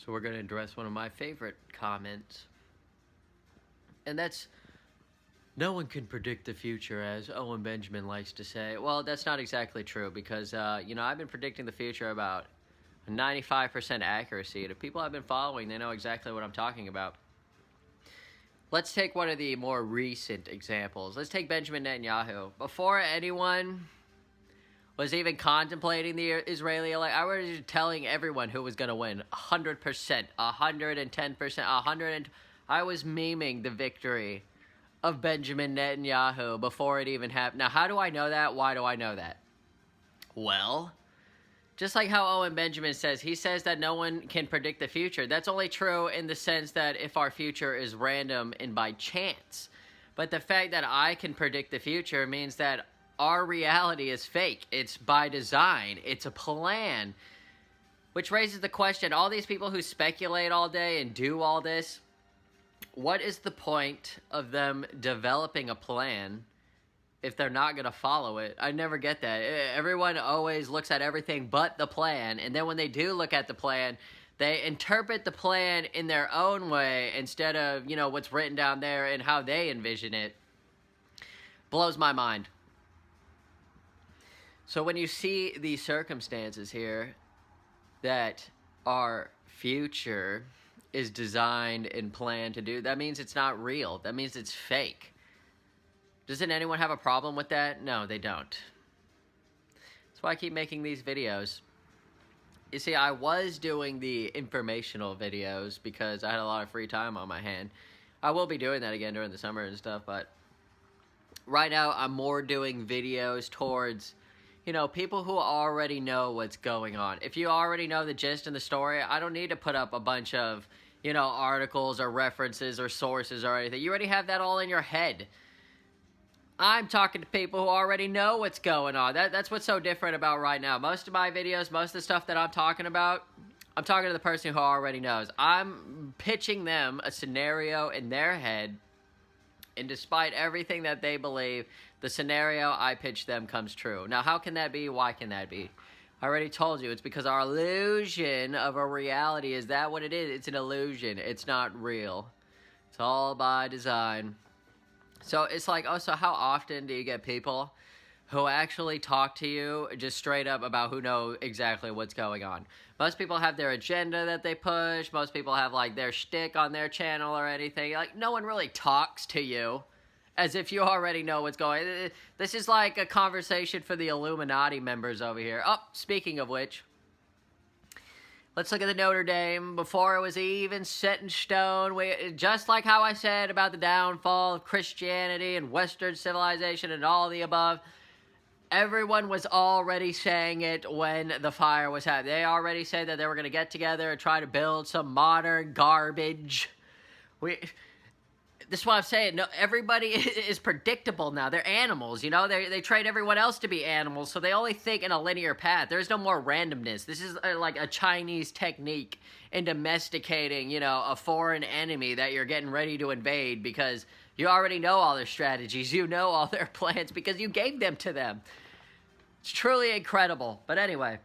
So we're going to address one of my favorite comments. And that's, no one can predict the future, as Owen Benjamin likes to say. Well, that's not exactly true because, I've been predicting the future about 95% accuracy. The people I've been following, they know exactly what I'm talking about. Let's take one of the more recent examples. Let's take Benjamin Netanyahu. Before anyone was even contemplating the Israeli election, I was telling everyone who was going to win. 100%, 110%, I was memeing the victory of Benjamin Netanyahu before it even happened. Now, how do I know that? Why do I know that? Well, just like how Owen Benjamin says, he says that no one can predict the future. That's only true in the sense that if our future is random and by chance. But the fact that I can predict the future means that our reality is fake. It's by design. It's a plan. Which raises the question, all these people who speculate all day and do all this, what is the point of them developing a plan if they're not going to follow it? I never get that. Everyone always looks at everything but the plan, and then when they do look at the plan, they interpret the plan in their own way instead of, what's written down there and how they envision it. Blows my mind. So when you see these circumstances here that our future is designed and planned to do, that means it's not real. That means it's fake. Doesn't anyone have a problem with that? No, they don't. That's why I keep making these videos. You see, I was doing the informational videos because I had a lot of free time on my hand. I will be doing that again during the summer and stuff, but right now I'm more doing videos towards, people who already know what's going on. If you already know the gist and the story, I don't need to put up a bunch of, articles or references or sources or anything. You already have that all in your head. I'm talking to people who already know what's going on. That's what's so different about right now. Most of my videos, most of the stuff that I'm talking about, I'm talking to the person who already knows. I'm pitching them a scenario in their head, and despite everything that they believe, the scenario I pitch them comes true. Now, how can that be? Why can that be? I already told you. It's because our illusion of a reality, is that what it is? It's an illusion. It's not real. It's all by design. So it's like, so how often do you get people who actually talk to you just straight up about who know exactly what's going on? Most people have their agenda that they push. Most people have like their shtick on their channel or anything. Like, no one really talks to you as if you already know what's going on. This is like a conversation for the Illuminati members over here. Oh, speaking of which, let's look at the Notre Dame. Before it was even set in stone, just like how I said about the downfall of Christianity and Western civilization and all the above, everyone was already saying it when the fire was happening. They already said that they were going to get together and try to build some modern garbage. This is what I'm saying. No, everybody is predictable now. They're animals, They train everyone else to be animals, so they only think in a linear path. There's no more randomness. This is like a Chinese technique in domesticating, a foreign enemy that you're getting ready to invade because you already know all their strategies. You know all their plans because you gave them to them. It's truly incredible. But anyway,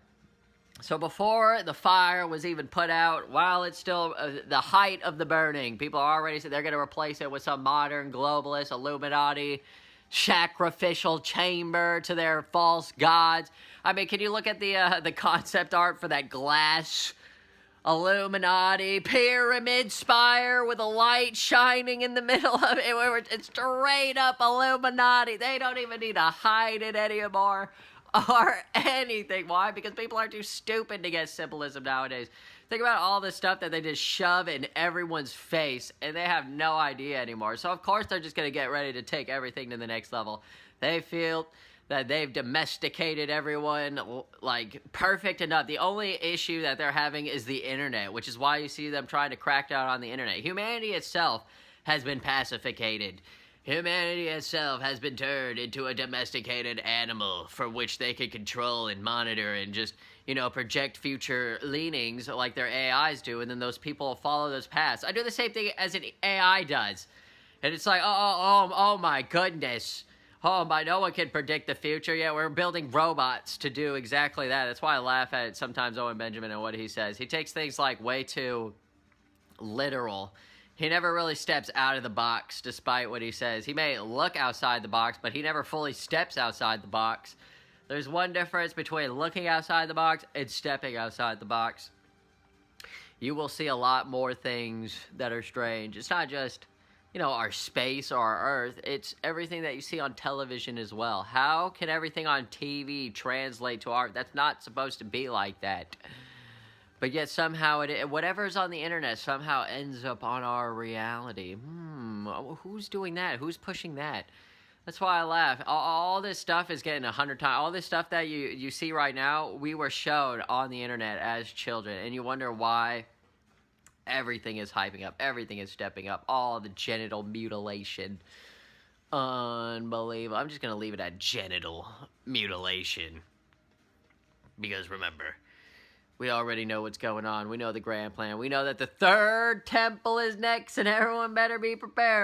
so before the fire was even put out, while it's still the height of the burning, people already said they're going to replace it with some modern globalist Illuminati sacrificial chamber to their false gods. I mean, can you look at the concept art for that glass Illuminati pyramid spire with a light shining in the middle of it? It's straight up Illuminati. They don't even need to hide it anymore or anything. Why? Because people are too stupid to get symbolism nowadays. Think about all the stuff that they just shove in everyone's face, and they have no idea anymore. So, of course, they're just going to get ready to take everything to the next level. They feel that they've domesticated everyone, like, perfect enough. The only issue that they're having is the internet, which is why you see them trying to crack down on the internet. Humanity itself has been pacificated. Humanity itself has been turned into a domesticated animal for which they can control and monitor and just, project future leanings like their AIs do, and then those people follow those paths. I do the same thing as an AI does. And it's like, oh my goodness. Oh, by no one can predict the future. Yeah, we're building robots to do exactly that. That's why I laugh at sometimes Owen Benjamin and what he says. He takes things like way too literal. He never really steps out of the box, despite what he says. He may look outside the box, but he never fully steps outside the box. There's one difference between looking outside the box and stepping outside the box. You will see a lot more things that are strange. It's not just, you know, our space or our Earth. It's everything that you see on television as well. How can everything on TV translate to art? That's not supposed to be like that. But yet somehow, whatever's on the internet somehow ends up on our reality. Who's doing that? Who's pushing that? That's why I laugh. All this stuff is getting 100 times. All this stuff that you see right now, we were shown on the internet as children. And you wonder why everything is hyping up. Everything is stepping up. All the genital mutilation. Unbelievable. I'm just going to leave it at genital mutilation. Because remember, we already know what's going on. We know the grand plan. We know that the third temple is next, and everyone better be prepared.